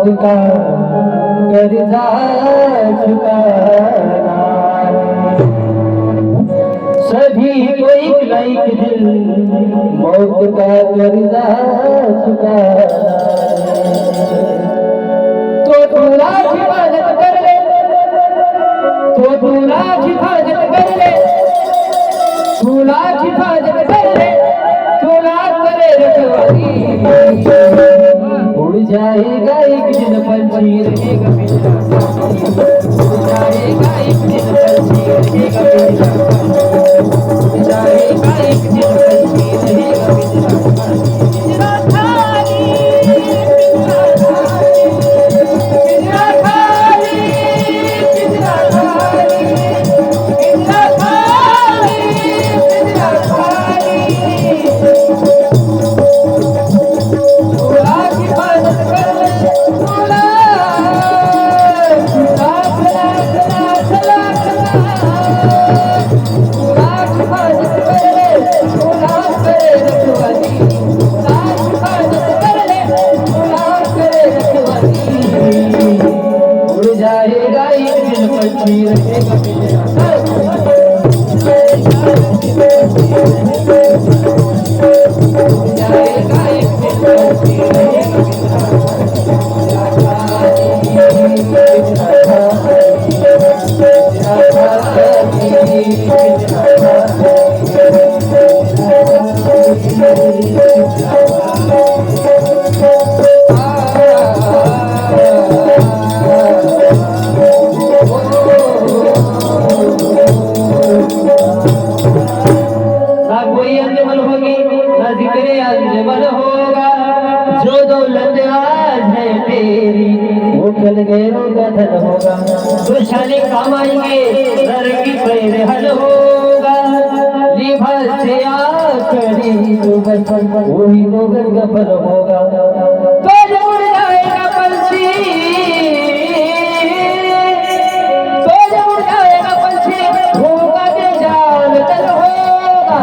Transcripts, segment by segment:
मौत का कर्जा चुकाना, सभी को एक दिन मौत का कर्जा चुकाना। तो तू राज हिफाजत कर ले, तो तू राज हिफाजत कर ले, तू राज हिफाजत कर ले, तू राज करे रखवाली। उड़ जाएगा एक दिन पंछी रहेगा पिंजरा खाली, उड़ जाएगा एक दिन पंछी रहेगा पिंजरा खाली, उड़ जाएगा एक दिन पंछी रहेगा पिंजरा खाली। पिंजरा खाली, पिंजरा खाली, पिंजरा खाली, पिंजरा खाली, पिंजरा खाली, पिंजरा खाली। जाएगा एक दिन पंछी रहेगा जाएगा एक दिन पंछी होगा, खुशहाली काम आएंगे, घर की पैर हल होगा, लिबास से आखरी वही लोग गफल होगा। तो उड़ जाएगा पंछी, तो उड़ जाएगा पंछी, होगा बेजान तल होगा,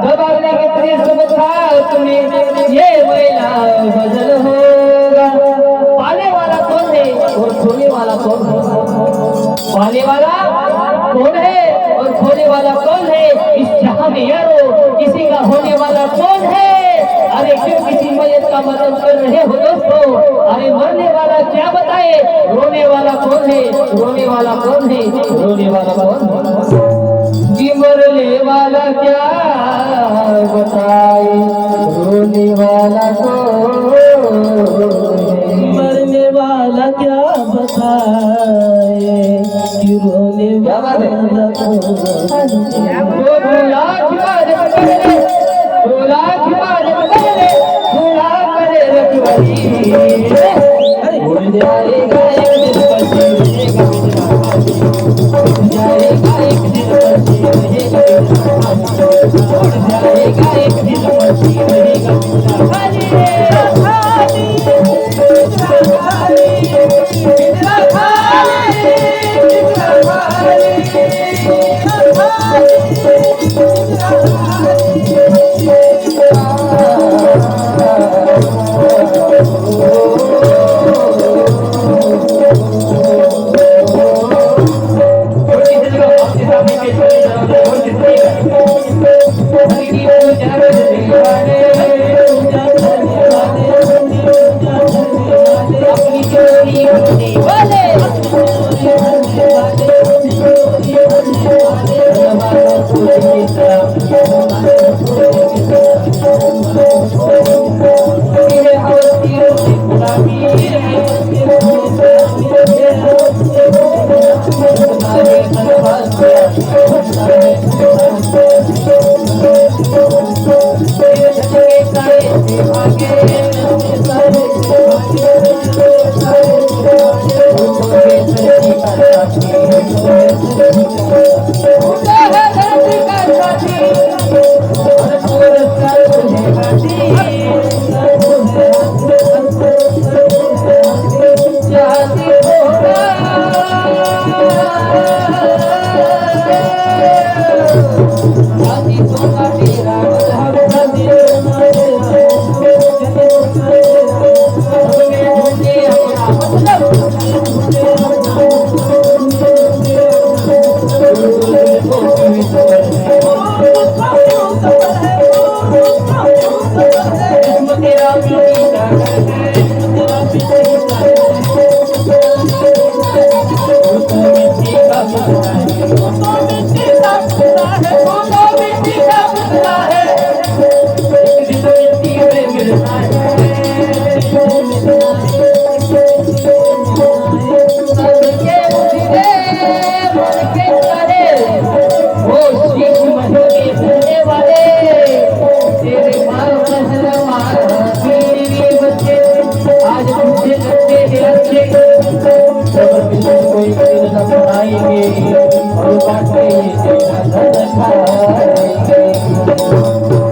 तब अगले के त्रिशुभ साथ में ये महिला बदल होगा। पाने वाला कौन है और खोने वाला कौन है? पाने वाला कौन है और खोने वाला कौन है? इस जहां में यारो किसी का होने वाला कौन है? अरे क्यों किसी मयत का मतलब कर रहे हो दोस्तों? अरे मरने वाला क्या बताए, रोने वाला कौन है? रोने वाला कौन है? रोने वाला कौन है? कि मरने वाला क्या बताए, रोने वाला कौन है? मरने वाला क्या बताए, कि रोने वाला कौन है? दो लाख बार पकड़े, दो लाख बार पकड़े, खुदा करे रखवाली। उड़ जाएगा एक दिन पंछी रहेगा पिंजरा खाली, उड़ जाएगा एक दिन पंछी रहेगा पिंजरा खाली, उड़ जाएगा एक दिन पंछी रहेगा पिंजरा खाली। मन के तारे वो शीश महल में वाले तेरे महल मेरे बच्चे आज तुझे लगते हैं अच्छे कोई दिल न बनाएंगे और बाटे तेरा धन खाएंगे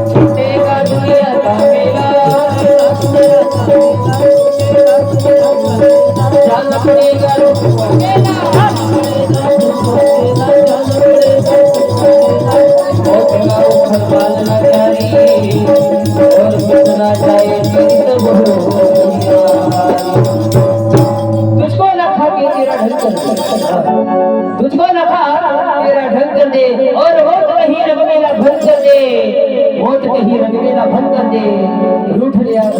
छूटेगा दुनिया का मेला जान पड़ेगा तुझको न खा के तेरा ढंग तुझको न खा तेरा ढंग कर दे और होठ कहीं रंग मेरा भंग कर दे होठ कहीं रंग मेरा भंग कर दे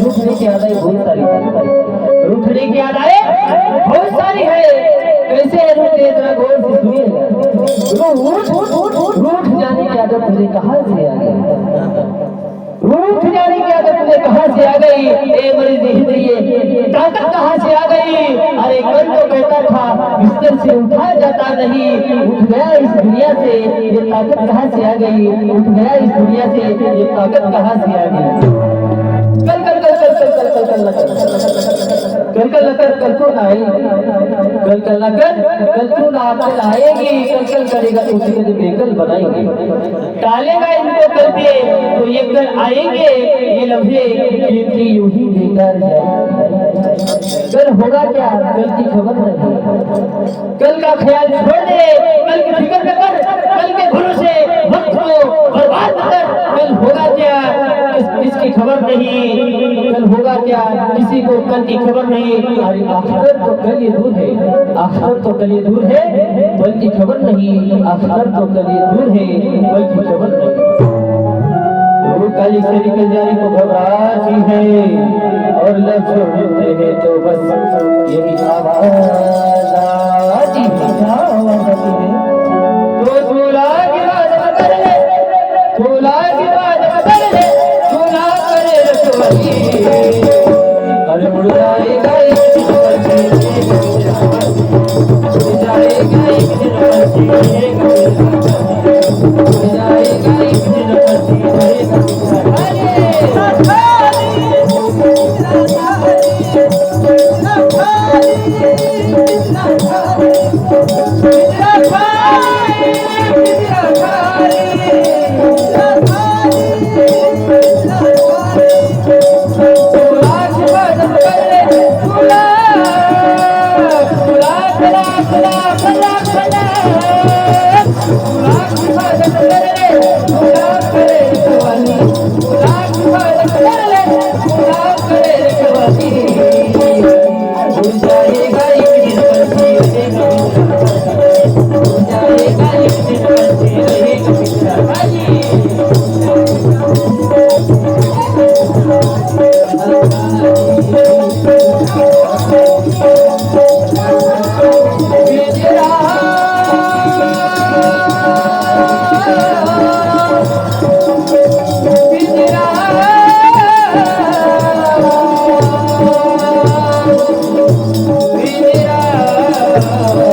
रूठने की आदाई बहुत सारी रूठने की आदाई बहुत सारी है कैसे रूठे इतना गौर से सुनिएगा रूठ जाने की आदत मुझे कहाँ से आ गई रूठ जाने की आदत मुझे कहाँ से आ गई ए मेरी जिंदगी ताकत कहाँ से आ गई अरे कल तो कहता था बिस्तर से उठा जाता नहीं उठ गया इस दुनिया से ये ताकत कहाँ से आ गई उठ गया इस दुनिया से ये ताकत कहाँ से आ गई कल कल कल कल कल कल कल कल कल कल कल को ना कल कल कल तू ना कल आएगी कल कल करेगा तो उसी को बेकल बनाएंगे टालेगा इनको कल पे तो ये कल आएंगे ये लम्हे कीमती यूं ही बेकार जाए कल होगा क्या कल की खबर नहीं कल का ख्याल छोड़ दे कल की फिक्र न कर कल के भरोसे वक्त को बर्बाद कर कल होगा क्या किसकी खबर नहीं कल होगा क्या किसी को कल की खबर नहीं अरे आखिरत तो कल ये दूर है आखिरत तो कल ये दूर है कल की खबर नहीं आखिरत तो कल ये दूर है कल की खबर नहीं वो काली से निकल जाने को घबराती है और लफ्ज़ मिलते हैं तो बस यही आवाज़ आती है तो झूला के बाद बदल ले झूला के बाद बदल ले झूला करे रखवाली अरे उड़ जाएगा एक दिन उड़ जाएगा एक दिन उड़ जाएगा एक दिन Oh